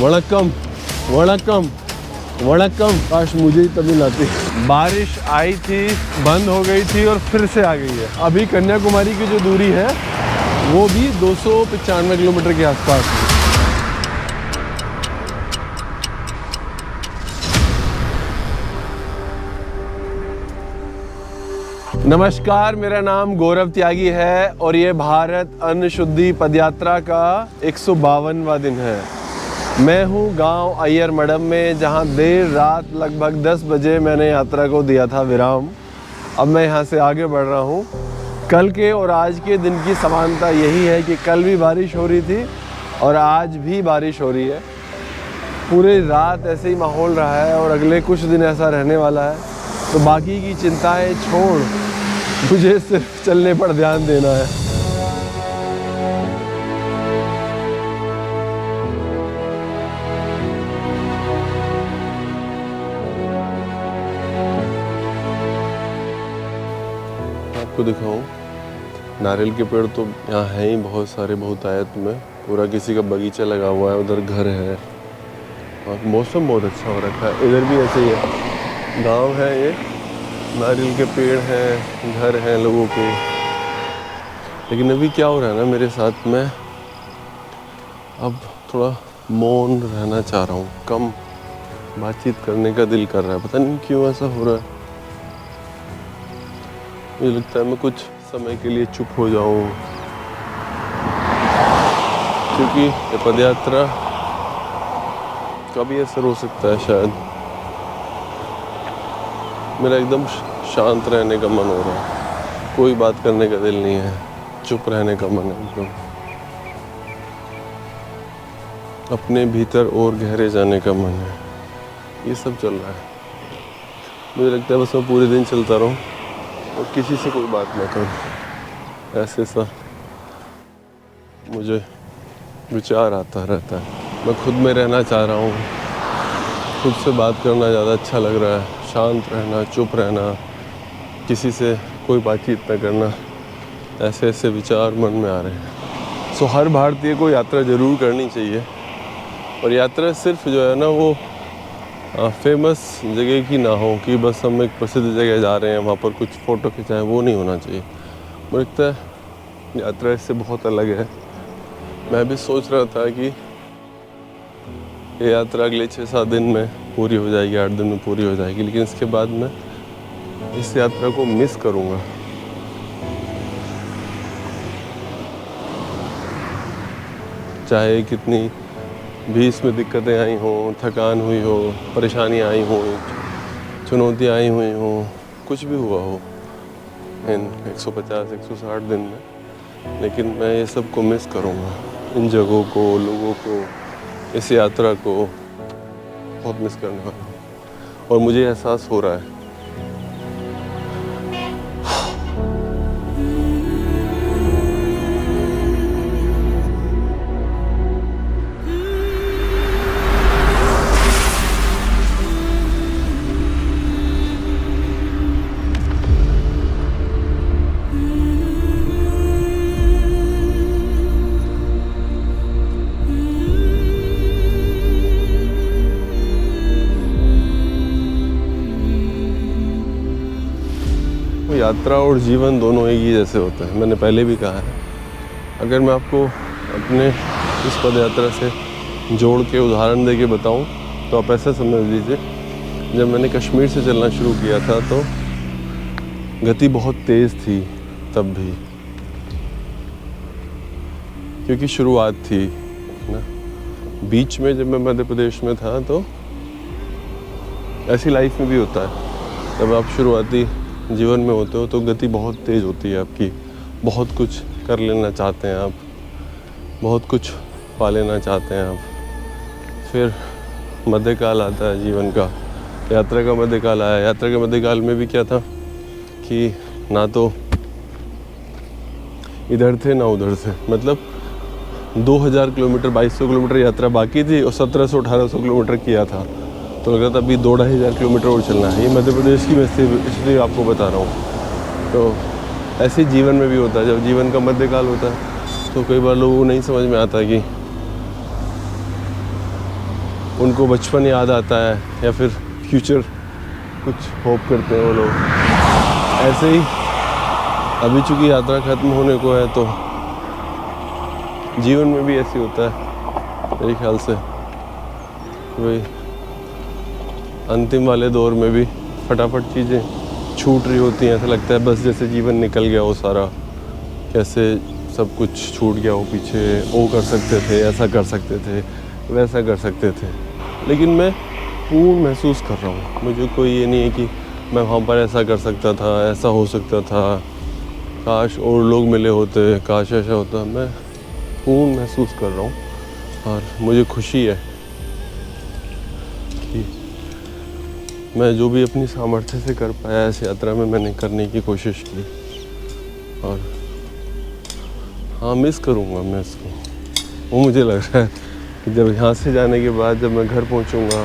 वणक्कम वणक्कम वणक्कम। काश मुझे ही तमिल आती। बारिश आई थी, बंद हो गई थी और फिर से आ गई है। अभी कन्याकुमारी की जो दूरी है वो भी 295 किलोमीटर के आसपास है। नमस्कार, मेरा नाम गौरव त्यागी है और ये भारत अन्न शुद्धि पदयात्रा का 152वां दिन है। मैं हूँ गांव अय्यर मडम में, जहाँ देर रात लगभग 10 बजे मैंने यात्रा को दिया था विराम। अब मैं यहाँ से आगे बढ़ रहा हूँ। कल के और आज के दिन की समानता यही है कि कल भी बारिश हो रही थी और आज भी बारिश हो रही है। पूरी रात ऐसे ही माहौल रहा है और अगले कुछ दिन ऐसा रहने वाला है। तो बाकी की चिंताएं छोड़ मुझे सिर्फ चलने पर ध्यान देना है। आपको दिखाऊं, नारियल के पेड़ तो यहाँ हैं ही बहुत सारे, बहुत आयत में। पूरा किसी का बगीचा लगा हुआ है, उधर घर है और मौसम बहुत अच्छा हो रखा है। इधर भी ऐसे ही है, गांव है ये, नारियल के पेड़ हैं, घर हैं लोगों के। लेकिन अभी क्या हो रहा है ना मेरे साथ में, अब थोड़ा मौन रहना चाह रहा हूँ, कम बातचीत करने का दिल कर रहा है। पता नहीं क्यों ऐसा हो रहा है। मुझे लगता है मैं कुछ समय के लिए चुप हो जाऊँ, क्योंकि ये पदयात्रा का भी असर हो सकता है शायद। मेरा एकदम शांत रहने का मन हो रहा है, कोई बात करने का दिल नहीं है, चुप रहने का मन है एकदम, अपने भीतर और गहरे जाने का मन है। ये सब चल रहा है। मुझे लगता है बस मैं पूरे दिन चलता रहूं और किसी से कोई बात ना करूं, ऐसे सा मुझे विचार आता रहता है। मैं खुद में रहना चाह रहा हूँ, खुद से बात करना ज़्यादा अच्छा लग रहा है। शांत रहना, चुप रहना, किसी से कोई बातचीत न करना, ऐसे ऐसे विचार मन में आ रहे हैं। सो हर भारतीय को यात्रा ज़रूर करनी चाहिए। और यात्रा सिर्फ जो है ना वो फेमस जगह की ना हो कि बस हम एक प्रसिद्ध जगह जा रहे हैं, वहाँ पर कुछ फ़ोटो खिंचाएं, वो नहीं होना चाहिए। मुझे लगता है यात्रा इससे बहुत अलग है। मैं भी सोच रहा था कि ये यात्रा अगले 6-7 दिन में पूरी हो जाएगी, 8 दिन में पूरी हो जाएगी, लेकिन इसके बाद मैं इस यात्रा को मिस करूँगा। चाहे कितनी भी इसमें दिक्कतें आई हों, थकान हुई हो, परेशानियाँ आई हों, चुनौतियाँ आई हुई हों, कुछ भी हुआ हो इन 150-160 दिन में, लेकिन मैं ये सब को मिस करूँगा। इन जगहों को, लोगों को, इस यात्रा को बहुत मिस करने वाला हूँ और मुझे एहसास हो रहा है। यात्रा और जीवन दोनों एक ही जैसे होते हैं। मैंने पहले भी कहा है, अगर मैं आपको अपने इस पदयात्रा से जोड़ के उदाहरण दे के बताऊँ तो आप ऐसा समझ लीजिए, जब मैंने कश्मीर से चलना शुरू किया था तो गति बहुत तेज़ थी तब भी, क्योंकि शुरुआत थी ना। बीच में जब मैं मध्य प्रदेश में था तो ऐसी लाइफ में भी होता है, जब आप शुरुआती जीवन में होते हो तो गति बहुत तेज़ होती है आपकी। बहुत कुछ कर लेना चाहते हैं आप, बहुत कुछ पा लेना चाहते हैं आप। फिर मध्यकाल आता है जीवन का, यात्रा का मध्यकाल आया। यात्रा के मध्यकाल में भी क्या था कि ना तो इधर थे ना उधर थे, मतलब 2000 किलोमीटर 2200 किलोमीटर यात्रा बाकी थी और 1700-1800 किलोमीटर किया था, तो लग रहा था अभी 2-2500 किलोमीटर और चलना है। ये मध्य प्रदेश की मैं इसलिए आपको बता रहा हूँ। तो ऐसे जीवन में भी होता है, जब जीवन का मध्यकाल होता है तो कई बार लोगों को नहीं समझ में आता कि उनको बचपन याद आता है या फिर फ्यूचर कुछ होप करते हैं वो लोग। ऐसे ही अभी चूँकि यात्रा ख़त्म होने को है तो जीवन में भी ऐसे होता है मेरे ख्याल से। वही अंतिम वाले दौर में भी फटाफट चीज़ें छूट रही होती हैं, ऐसा लगता है बस जैसे जीवन निकल गया वो सारा, कैसे सब कुछ छूट गया वो पीछे। वो कर सकते थे, ऐसा कर सकते थे, वैसा कर सकते थे, लेकिन मैं पूर्ण महसूस कर रहा हूँ। मुझे कोई ये नहीं है कि मैं वहाँ पर ऐसा कर सकता था, ऐसा हो सकता था, काश और लोग मिले होते, काश ऐसा होता। मैं पूर्ण महसूस कर रहा हूँ और मुझे खुशी है कि मैं जो भी अपनी सामर्थ्य से कर पाया इस यात्रा में मैंने करने की कोशिश की। और हाँ, मिस करूँगा मैं इसको। वो मुझे लग रहा है कि जब यहाँ से जाने के बाद जब मैं घर पहुँचूँगा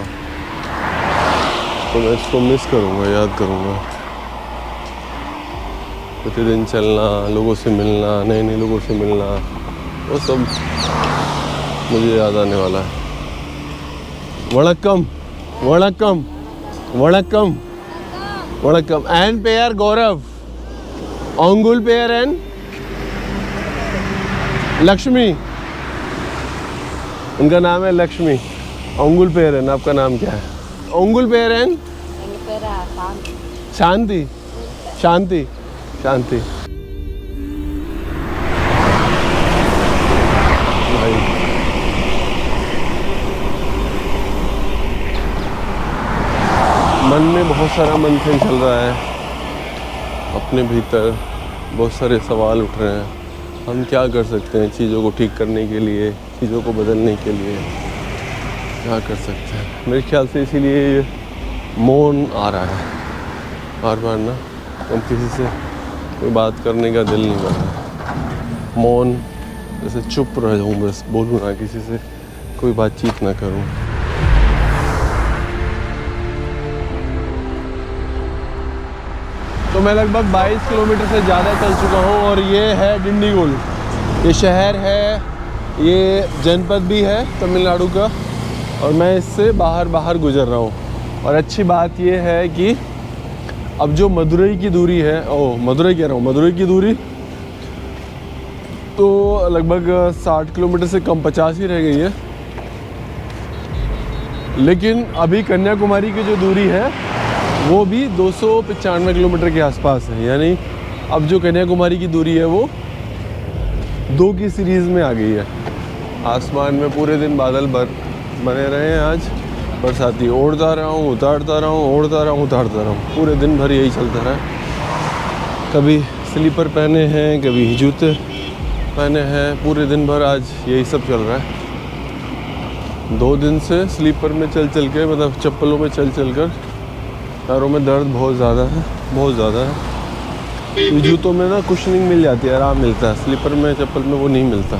तो मैं इसको मिस करूँगा, याद करूँगा। प्रतिदिन चलना, लोगों से मिलना, नए नए लोगों से मिलना, वो सब मुझे याद आने वाला है। वणक्कम, वणक्कम, वणक्कम, वणक्कम। एंड पेयर गौरव, अंगुल पेयर एंड लक्ष्मी। उनका नाम है लक्ष्मी। अंगुल पेयर एंड आपका नाम क्या है? अंगुल पेयर एंड शांति, शांति, शांति। मन में बहुत सारा मंथन चल रहा है, अपने भीतर बहुत सारे सवाल उठ रहे हैं। हम क्या कर सकते हैं चीज़ों को ठीक करने के लिए, चीज़ों को बदलने के लिए क्या कर सकते हैं? मेरे ख्याल से इसीलिए ये मौन आ रहा है बार बार ना। हम किसी से कोई बात करने का दिल नहीं कर रहा। मौन, जैसे चुप रह जाऊँ, बस बोलूँ ना, किसी से कोई बातचीत ना करूँ। तो मैं लगभग 22 किलोमीटर से ज़्यादा चल चुका हूँ और ये है डिंडीगुल। ये शहर है, ये जनपद भी है तमिलनाडु का, और मैं इससे बाहर गुजर रहा हूँ। और अच्छी बात ये है कि अब जो मदुरई की दूरी है, मदुरई कह रहा हूँ, मदुरई की दूरी तो लगभग 60 किलोमीटर से कम, 50 ही रह गई है। लेकिन अभी कन्याकुमारी की जो दूरी है वो भी 295 किलोमीटर के आसपास है। यानी अब जो कन्याकुमारी की दूरी है वो 2 की सीरीज़ में आ गई है। आसमान में पूरे दिन बादल बने रहे हैं आज, बरसाती। ओढ़ता रहा हूँ, उतारता रहा हूँ, ओढ़ता रहा हूँ, उतारता रहा हूँ, पूरे दिन भर यही चलता रहा। कभी स्लीपर पहने हैं, कभी जूते पहने हैं, पूरे दिन भर आज यही सब चल रहा है। 2 दिन से स्लीपर में चल के, मतलब चप्पलों में चल कर पैरों में दर्द बहुत ज़्यादा है, बहुत ज़्यादा है। तो जूतों में ना कुशनिंग मिल जाती है, आराम मिलता है, स्लीपर में, चप्पल में वो नहीं मिलता।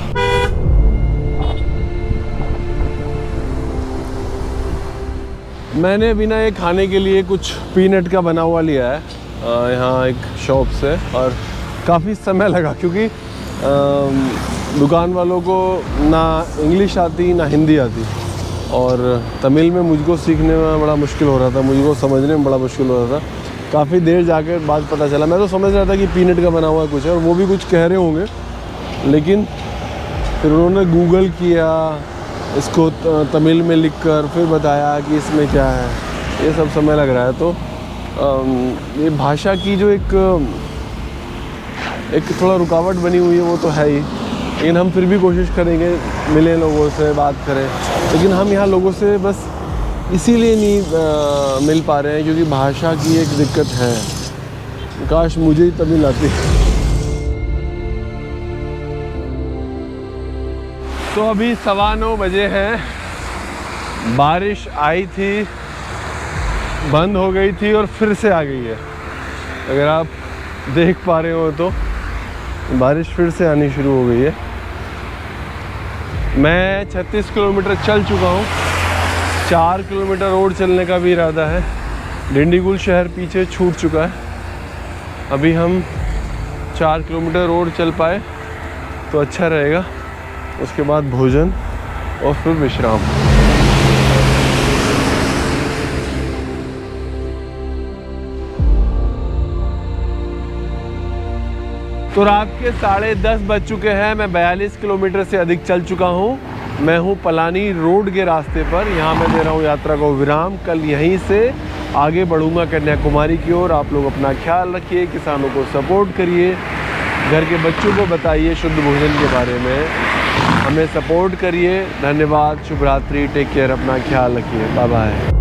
मैंने बिना ये खाने के लिए कुछ पीनट का बना हुआ लिया है यहाँ एक शॉप से, और काफ़ी समय लगा क्योंकि दुकान वालों को ना इंग्लिश आती ना हिंदी आती, और तमिल में मुझको सीखने में बड़ा मुश्किल हो रहा था, मुझको समझने में बड़ा मुश्किल हो रहा था। काफ़ी देर जाकर बाद पता चला। मैं तो समझ रहा था कि पीनट का बना हुआ कुछ है और वो भी कुछ कह रहे होंगे, लेकिन फिर उन्होंने गूगल किया इसको तमिल में लिखकर, फिर बताया कि इसमें क्या है। ये सब समय लग रहा है। तो ये भाषा की जो एक थोड़ा रुकावट बनी हुई है वो तो है ही, लेकिन हम फिर भी कोशिश करेंगे, मिलें लोगों से, बात करें। लेकिन हम यहाँ लोगों से बस इसीलिए नहीं मिल पा रहे हैं क्योंकि भाषा की एक दिक्कत है। काश मुझे ही तमिल आती। तो अभी 9:15 बजे हैं। बारिश आई थी, बंद हो गई थी और फिर से आ गई है। अगर आप देख पा रहे हो तो बारिश फिर से आनी शुरू हो गई है। मैं 36 किलोमीटर चल चुका हूँ। 4 किलोमीटर रोड चलने का भी इरादा है। डिंडीगुल शहर पीछे छूट चुका है। अभी हम 4 किलोमीटर रोड चल पाए तो अच्छा रहेगा। उसके बाद भोजन और फिर विश्राम। तो रात के 10:30 बज चुके हैं। मैं 42 किलोमीटर से अधिक चल चुका हूँ। मैं हूँ पलानी रोड के रास्ते पर। यहाँ मैं दे रहा हूँ यात्रा को विराम। कल यहीं से आगे बढ़ूँगा कन्याकुमारी की ओर। आप लोग अपना ख्याल रखिए, किसानों को सपोर्ट करिए, घर के बच्चों को बताइए शुद्ध भोजन के बारे में, हमें सपोर्ट करिए। धन्यवाद, शुभ रात्रि, टेक केयर, अपना ख्याल रखिए, बाय बाय।